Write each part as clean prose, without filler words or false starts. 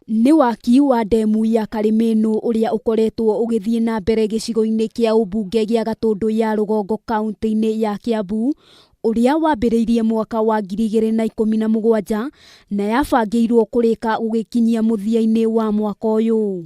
Nĩ waki wa ndemu ya Karimeno ũrĩa ũkoretwo ũgĩthiĩ na mbere gĩcigo-inĩ kĩa ũmbunge gĩa Gatũndũ ya rũgongo kaunti-inĩ ya Kiambu, ũrĩa wambĩrĩirie mwaka wa 2017 na yabangĩirwo kũrĩka gũgĩkinyia mũthia-inĩ wa mwaka ũyũ.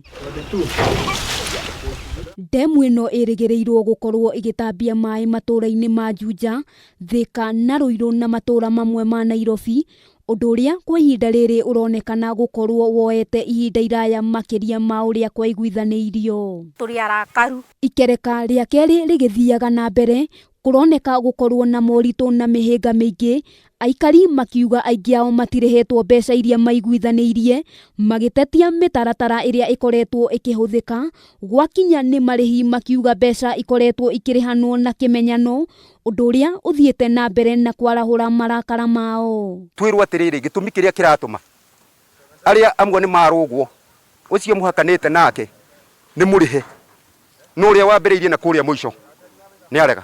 Ndemu ĩno ĩrĩgĩrĩirwo gũkorwo ĩgĩtambia maĩ matũra-inĩ ma Juja, Thika na Ruiru na matũra mamwe ma Nairobi, ũndũ ũrĩa kwa ihinda rĩrĩ ũronekana gũkorwo woete ihinda iraya makĩria ma ũrĩa kwaiguithanĩirio. Tũrĩ arakaru. Ikereka rĩa kerĩ rĩgĩthiaga na mbere, kũroneka gũkorwo na moritũ na mĩhĩnga mĩingĩ, aikari makiuga aingĩ ao matirĩhĩtwo mbeca iria maiguithanĩirie, magĩtetia mĩtaratara ĩrĩa ĩkoretwo ĩkĩhũthĩka, gwakinya nĩ marĩhi makiuga mbeca ikoretwo ikĩrĩhanwo na kĩmenyano, ũndũ ũrĩa ũthiĩte na mbere na kwarahũra marakara mao. Twĩrwo atĩrĩrĩ, gĩtũmi kĩrĩa kĩratũma arĩa amwe nĩ marũgwo, ũcio mũhakanĩte nake nĩ mũrĩhe, no ũrĩa wambĩrĩirie na kũrĩa mũico nĩ arega.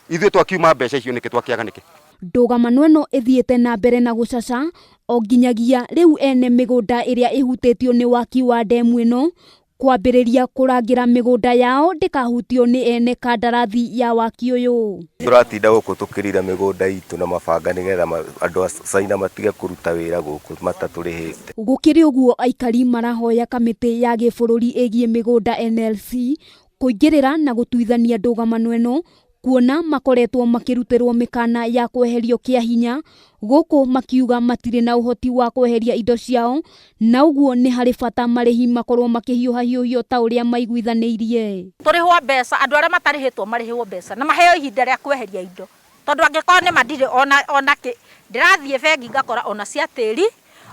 Ithuĩ twakiuma mbeca icio nĩkĩ twakĩaga nĩkĩ? Ndũgamano ĩno ĩthiĩte na mbere na gũcaca, o nginyagia rĩu ene mĩgũnda ĩrĩa ĩhutĩtio nĩ waki wa ndemu ĩno kwambĩrĩria kũrangĩra mĩgũnda yao ndĩkahutio nĩ ene kandarathi ya waki ũyũ. Tũratinda gũkũ tũkĩrira mĩgũnda itũ na mabanga nĩgetha andũ a Caina matige kũruta wĩra gũkũ matatũrĩhĩte. Gũkĩrĩ ũguo, aikari marahoya kamĩtĩ ya gĩbũrũri ĩgiĩ mĩgũnda NLC kũingĩrĩra na gũtuithania ndũgamano ĩno, kuona makoretwo makĩrutĩrwo mĩkana ya kweherio kĩa hinya, gũkũ makiuga matirĩ na ũhoti wa kweheria indo ciao, na ũguo nĩ harĩ bata marĩhi makorwo makĩhiũhahiũhio ta ũrĩa maiguithanĩirie. Tũrĩhwo mbeca, andũ arĩa matarĩhĩtwo marĩhwo mbeca na maheo ihinda rĩa kweheria indo, tondũ angĩkorwo nĩ matirĩ ona kĩ, ndĩrathiĩ bengi ngakora ona cia tĩri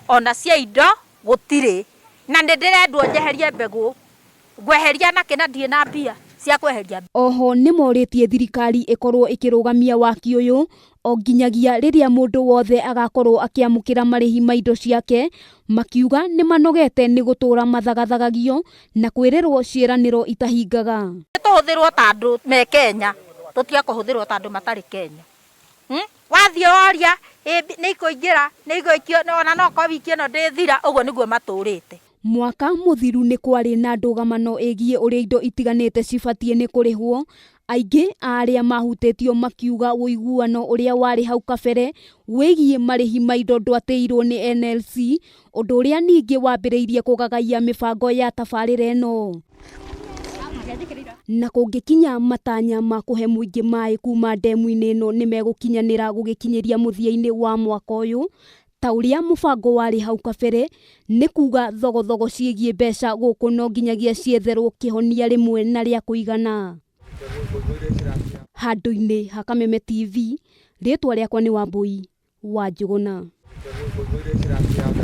ona cia indo gũtirĩ, na nĩ ndĩrendwo njeherie mbegũ, ngweheria na kĩna ndirĩ na mbia cia kweheria. Oho nĩ morĩtie thirikari ĩkorwo ĩkĩrũgamia waki ũyũ, o nginyagia rĩrĩa mũndũ wothe agakorwo akĩamũkĩra marĩhi ma indo ciake, makiuga nĩ manogete nĩ gũtũra mathagathagagio na kwĩrĩrwo ciĩranĩro itahingaga. Tũhũthĩrwo ta andũ me Kenya, tũtige kũhũthĩrwo ta andũ matarĩ Kenya. Wathiĩ woria nĩ ikũingĩra, nĩ igũikio, ona no kwa wiki ĩno ndĩthira, ũguo nĩguo matũrĩte. Mwaka mũthiru nĩ kwarĩ na ndũgamano ĩgiĩ ũrĩa indo itiganĩte cibatiĩ nĩ kũrĩhwo, aingĩ arĩa mahutĩtio makiuga ũiguano ũrĩa warĩ hau kabere wĩgiĩ marĩhi ma indo ndwatĩirwo nĩ NLC, ũndũ ũrĩa ningĩ wambĩrĩirie kũgagaia mĩbango ya tabarĩra ĩno. Na kũngĩkinya matanya ma kũhe mũingĩ maĩ kuma ndemu-inĩ ĩno nĩ megũkinyanĩra gũgĩkinyĩria mũthia-inĩ wa mwaka ũyũ, ta ũrĩa mũbango warĩ hau kabere, nĩ kuga thogothogo ciĩgiĩ mbeca gũkũ no nginyagia cietherwo kĩhonia rĩmwe na rĩa kũigana. Handũ-inĩ ha Kameme TV, rĩtwa rĩakwa nĩ Wambui wa Njũgũna.